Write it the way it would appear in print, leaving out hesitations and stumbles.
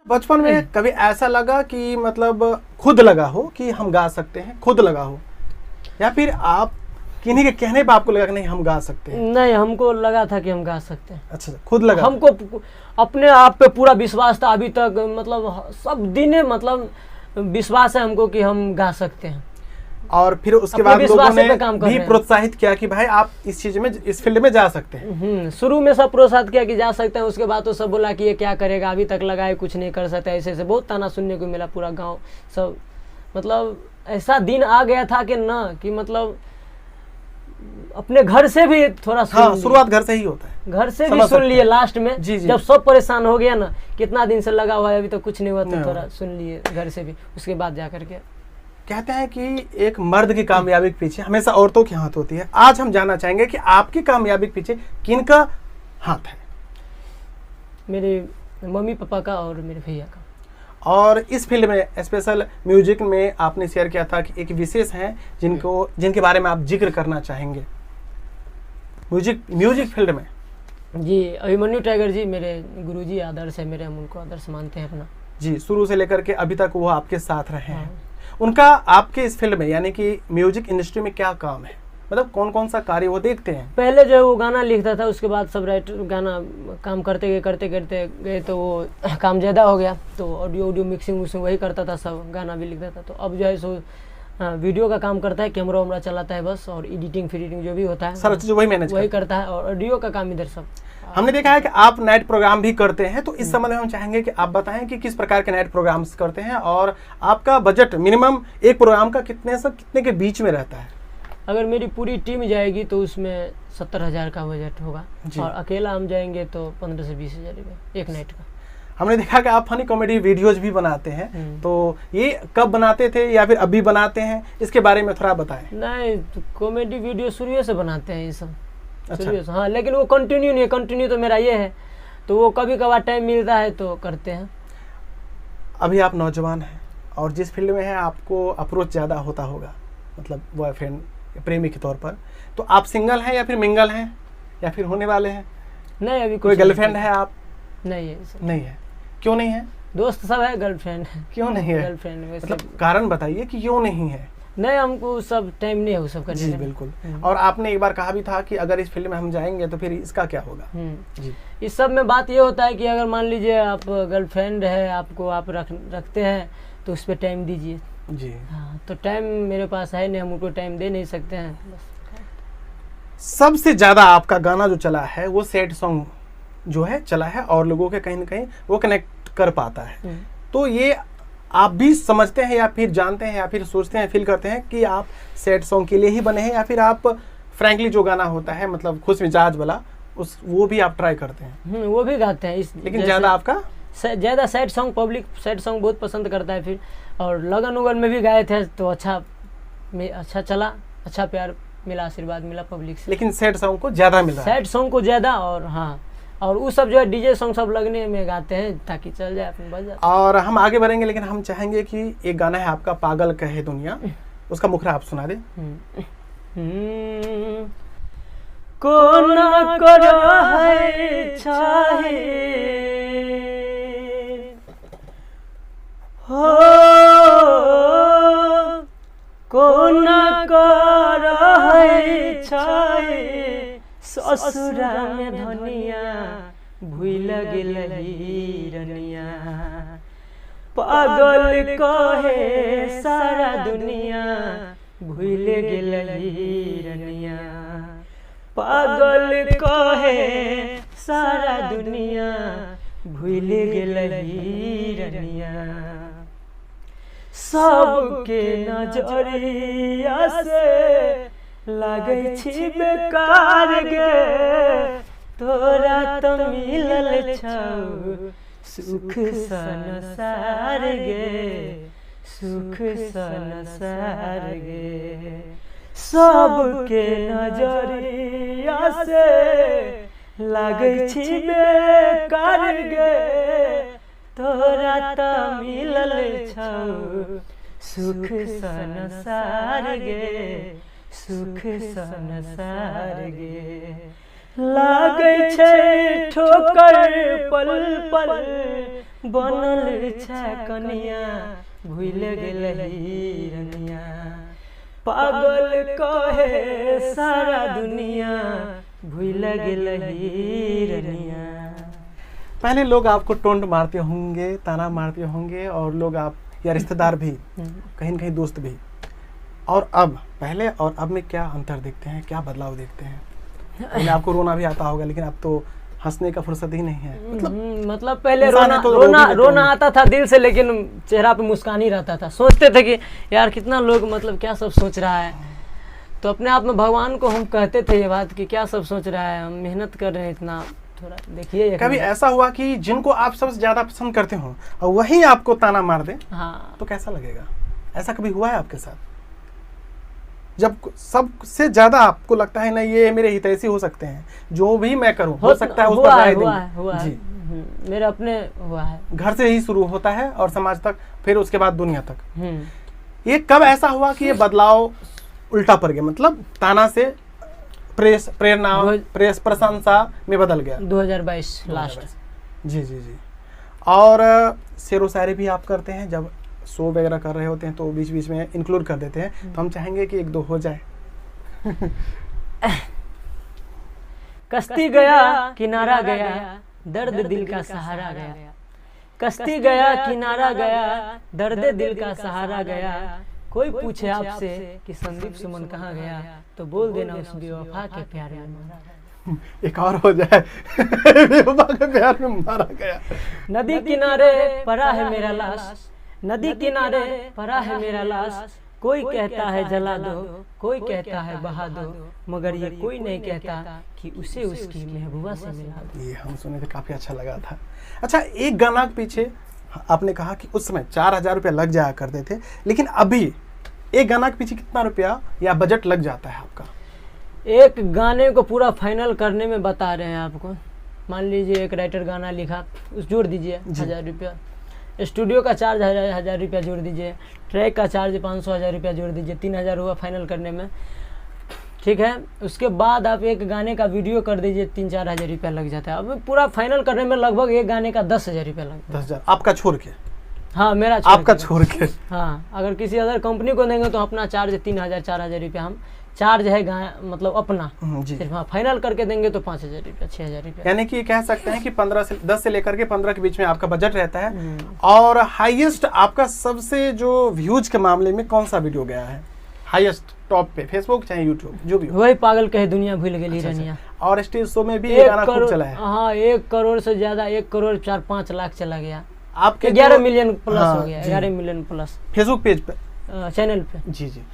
बचपन में कभी ऐसा लगा कि मतलब खुद लगा हो कि हम गा सकते हैं, खुद लगा हो, या फिर आप किन्हीं के कहने पे आपको लगा कि नहीं हम गा सकते हैं? नहीं, हमको लगा था कि हम गा सकते हैं। अच्छा, खुद लगा? हमको अपने आप पे पूरा विश्वास था अभी तक, मतलब सब दिन मतलब विश्वास है हमको कि हम गा सकते हैं। और फिर उसके बाद लोगों ने भी प्रोत्साहित किया कि भाई आप इस चीज में, इस फील्ड में जा सकते हैं। शुरू में सब प्रोत्साहित किया कि जा सकते हैं, उसके बाद तो सब बोला कि ये क्या करेगा, अभी तक लगाए कुछ नहीं कर सकता, ऐसे ऐसे बहुत ताना सुनने को मिला। पूरा गांव सब, मतलब ऐसा दिन आ गया था कि ना कि मतलब अपने घर से भी थोड़ा हाँ, शुरुआत घर से ही होता है, घर से भी सुन लिए लास्ट में। जब सब परेशान हो गया ना, कितना दिन से लगा हुआ है अभी तक कुछ नहीं हुआ, तो थोड़ा सुन लिए घर से भी, उसके बाद जा करके। कहते हैं कि एक मर्द की कामयाबी के पीछे हमेशा औरतों की हाथ होती है। आज हम जानना चाहेंगे कि आपकी कामयाबी के पीछे किनका हाथ है? मेरे मम्मी पापा का और मेरे भैया का। और इस फील्ड में, स्पेशल म्यूजिक में, आपने शेयर किया था कि एक विशेष हैं जिनके बारे में आप जिक्र करना चाहेंगे म्यूजिक फील्ड में। जी, अभिमन्यु टाइगर जी मेरे गुरुजी आदर्श है मेरे, हम उनको आदर्श मानते हैं अपना। जी, शुरू से लेकर के अभी तक वो आपके साथ रहे हैं। उनका आपके इस फील्ड में यानी कि म्यूजिक इंडस्ट्री में क्या काम है, मतलब कौन कौन सा कार्य वो देखते हैं? पहले जो है वो गाना लिखता था, उसके बाद सब राइटर गाना काम करते गए तो वो काम ज़्यादा हो गया, तो ऑडियो मिक्सिंग वही करता था, सब गाना भी लिखता था। तो अब जो है सो वीडियो का काम करता है, कैमरा वैमरा चलाता है बस, और एडिटिंग फिडिटिंग जो भी होता है सारा चीज़ वही करता है, और ऑडियो का काम इधर सब। हमने देखा है कि आप नाइट प्रोग्राम भी करते हैं, तो इस संबंध में हम चाहेंगे कि आप बताएं कि किस प्रकार के नाइट प्रोग्राम्स करते हैं, और आपका बजट मिनिमम एक प्रोग्राम का कितने के बीच में रहता है? अगर मेरी पूरी टीम जाएगी तो उसमें 70,000 का बजट होगा, और अकेला हम जाएंगे तो 15 से 20,000 रुपये एक नाइट का। हमने देखा कि आप फनी कॉमेडी वीडियोज भी बनाते हैं, तो ये कब बनाते थे या फिर अभी बनाते हैं, इसके बारे में थोड़ा बताएं। नहीं, तो कॉमेडी वीडियो शुरू से बनाते हैं ये सब। अच्छा। हाँ, लेकिन वो कंटिन्यू नहीं है, कंटिन्यू तो मेरा ये है, तो वो कभी कभार टाइम मिलता है तो करते हैं। अभी आप नौजवान हैं और जिस फील्ड में हैं आपको अप्रोच ज़्यादा होता होगा, मतलब बॉयफ्रेंड, प्रेमी के तौर पर, तो आप सिंगल हैं या फिर मिंगल हैं या फिर होने वाले हैं? नहीं, अभी कोई गर्लफ्रेंड है आप? नहीं है। नहीं है? क्यों नहीं है? दोस्त सब है, गर्लफ्रेंड क्यों नहीं है? गर्लफ्रेंड मतलब कारण बताइए कि क्यों नहीं है? नहीं, हमको सब टाइम नहीं है वो सब करने। जी बिल्कुल। और आपने एक बार कहा भी था कि अगर इस फील्ड में हम जाएंगे तो फिर इसका क्या होगा? जी, इस सब में बात ये होता है कि अगर मान लीजिए आप गर्लफ्रेंड है आपको, आप रखते हैं तो उस पर टाइम दीजिए। जी हाँ, तो टाइम मेरे पास है नहीं, हम उनको टाइम दे नहीं सकते हैं बस। सबसे ज़्यादा आपका गाना जो चला है वो सैड सॉन्ग जो है चला है, और लोगों के कहीं ना कहीं वो कनेक्ट कर पाता है। तो ये आप भी समझते हैं या फिर जानते हैं या फिर सोचते हैं, फील करते हैं कि आप सैड सॉन्ग के लिए ही बने हैं, या फिर आप फ्रैंकली जो गाना होता है मतलब खुश मिजाज वाला वो भी आप ट्राई करते हैं? वो भी गाते हैं लेकिन ज़्यादा आपका ज़्यादा sad song, public sad song बहुत पसंद करता है। फिर और लगन उगन में भी गाए थे तो अच्छा चला, अच्छा प्यार मिला, आशीर्वाद मिला पब्लिक से। लेकिन सैड सॉन्ग को ज़्यादा मिला, सैड सॉन्ग को ज़्यादा। और हाँ, और वो सब जो है डीजे सॉन्ग सब लगने में गाते हैं ताकि चल जाए, अपने बज जाए। और हम आगे बढ़ेंगे, लेकिन हम चाहेंगे कि एक गाना है आपका पागल कहे दुनिया, उसका मुखरा आप सुना दें। कौन करा है चाहे हो, कौन करा है चाहे, ससुरा में धनिया भूल गेलही रनिया, पागल कहे सारा दुनिया भूल गेलही रनिया, पागल कहे सारा दुनिया भूल गेलही रनिया, सबके नजरिया से लागे छी बेकार गे, तोरा तो मिलल छौ सुख संसार गे, सुख संसार गे, सबके नजरिया से लागे छी बेकार गे, तोरा तो मिलल छौ सुख संसार गे, सुख संसार गे, लागे छै ठोकर पल पल बनल छै कनिया भूल गेल हिरनिया पागल कहे सारा दुनिया भूल गेल हिरनिया। पहले लोग आपको टोंट मारते होंगे, ताना मारते होंगे, और लोग आप या रिश्तेदार भी, कहीं न कहीं दोस्त भी, और अब पहले और अब में क्या अंतर देखते हैं, क्या बदलाव देखते हैं? पहले आपको रोना भी आता होगा, लेकिन अब तो हंसने का फुर्सत ही नहीं है। मतलब पहले इंसान है तो रो भी लेते रोना होंगे। आता था दिल से, लेकिन चेहरा पे मुस्कान ही रहता था। सोचते थे कि यार कितना लोग मतलब क्या सब सोच रहा है, तो अपने आप में भगवान को हम कहते थे ये बात कि क्या सब सोच रहा है, हम मेहनत कर रहे हैं इतना, थोड़ा देखिए। कभी ऐसा हुआ कि जिनको आप सबसे ज्यादा पसंद करते हो और वही आपको ताना मार दे, हाँ, तो कैसा लगेगा? ऐसा कभी हुआ है आपके साथ, जब सबसे ज्यादा आपको लगता है ना ये मेरे हितैषी हो सकते हैं, जो भी मैं करूं हो सकता है उस पर राय देंगे? हुआ है। जी, मेरे अपने हुआ है। घर से ही शुरू होता है और समाज तक, फिर उसके बाद दुनिया तक। ये कब ऐसा हुआ कि ये बदलाव उल्टा पड़ गया, मतलब ताना से प्रेस प्रशंसा में बदल गया? 2022 लास्ट। जी जी जी। और शेरो शायरी भी आप करते हैं, जब शो वगैरह कर रहे होते हैं तो बीच बीच में इंक्लूड कर देते हैं, तो हम चाहेंगे कि एक दो हो जाए। कश्ती गया किनारा गया, दर्द दिल का सहारा गया। कश्ती गया किनारा गया, दर्द दिल का सहारा गया। कोई पूछे आपसे कि संदीप सुमन कहाँ गया, तो बोल देना उस बेवफा के प्यार में मारा गया। एक और हो जाए, बेवफा के प्यार में मारा गया। नदी किनारे पड़ा है मेरा लाश, नदी किनारे पड़ा है मेरा लाश। कोई कहता है जला दो, कोई कहता है बहा दो, मगर ये कोई नहीं कहता कि उसे उसकी महबूबा से मिला दो। ये हम सुने थे, काफी अच्छा लगा था। अच्छा, एक गाना के पीछे आपने कहा कि उस समय 4000 रुपया लग जाया करते थे, लेकिन अभी एक गाना के पीछे कितना रुपया या बजट लग जाता है आपका? एक गाने को पूरा फाइनल करने में बता रहे हैं आपको। मान लीजिए एक राइटर गाना लिखा, उस जोड़ दीजिए 1000 रुपया, स्टूडियो का चार्ज 1000 रुपया जोड़ दीजिए, ट्रैक का चार्ज 500 रुपया जोड़ दीजिए, 3000 हुआ फाइनल करने में, ठीक है। उसके बाद आप एक गाने का वीडियो कर दीजिए, 3-4 हज़ार रुपया लग जाता है। अब पूरा फाइनल करने में लगभग एक गाने का 10,000 रुपया लगता है। 10,000 आपका छोड़ के? हाँ, मेरा आपका छोड़ के। हाँ, अगर किसी अदर कंपनी को देंगे तो अपना चार्ज 3,000-4,000 रुपया हम चार्ज है मतलब अपना जी। सिर्फ। हाँ, फाइनल करके देंगे तो 5,000 रुपया 6,000 रुपया। यानी कि कह सकते हैं कि 10 से लेकर के 15 के बीच में आपका बजट रहता है। और हाईएस्ट आपका सबसे जो व्यूज के मामले में कौन सा वीडियो गया है हाईएस्ट टॉप पे, फेसबुक चाहे यूट्यूब जो भी हो? वही पागल कहे दुनिया भूल गई रनिया। और स्टेज शो में भी ये गाना खूब चला है। हाँ, 1 करोड़ से ज्यादा, 1 करोड़ 4-5 लाख चला गया। आपके 11 मिलियन प्लस हो गया, 11 मिलियन प्लस फेसबुक पेज पे, चैनल पे। जी जी।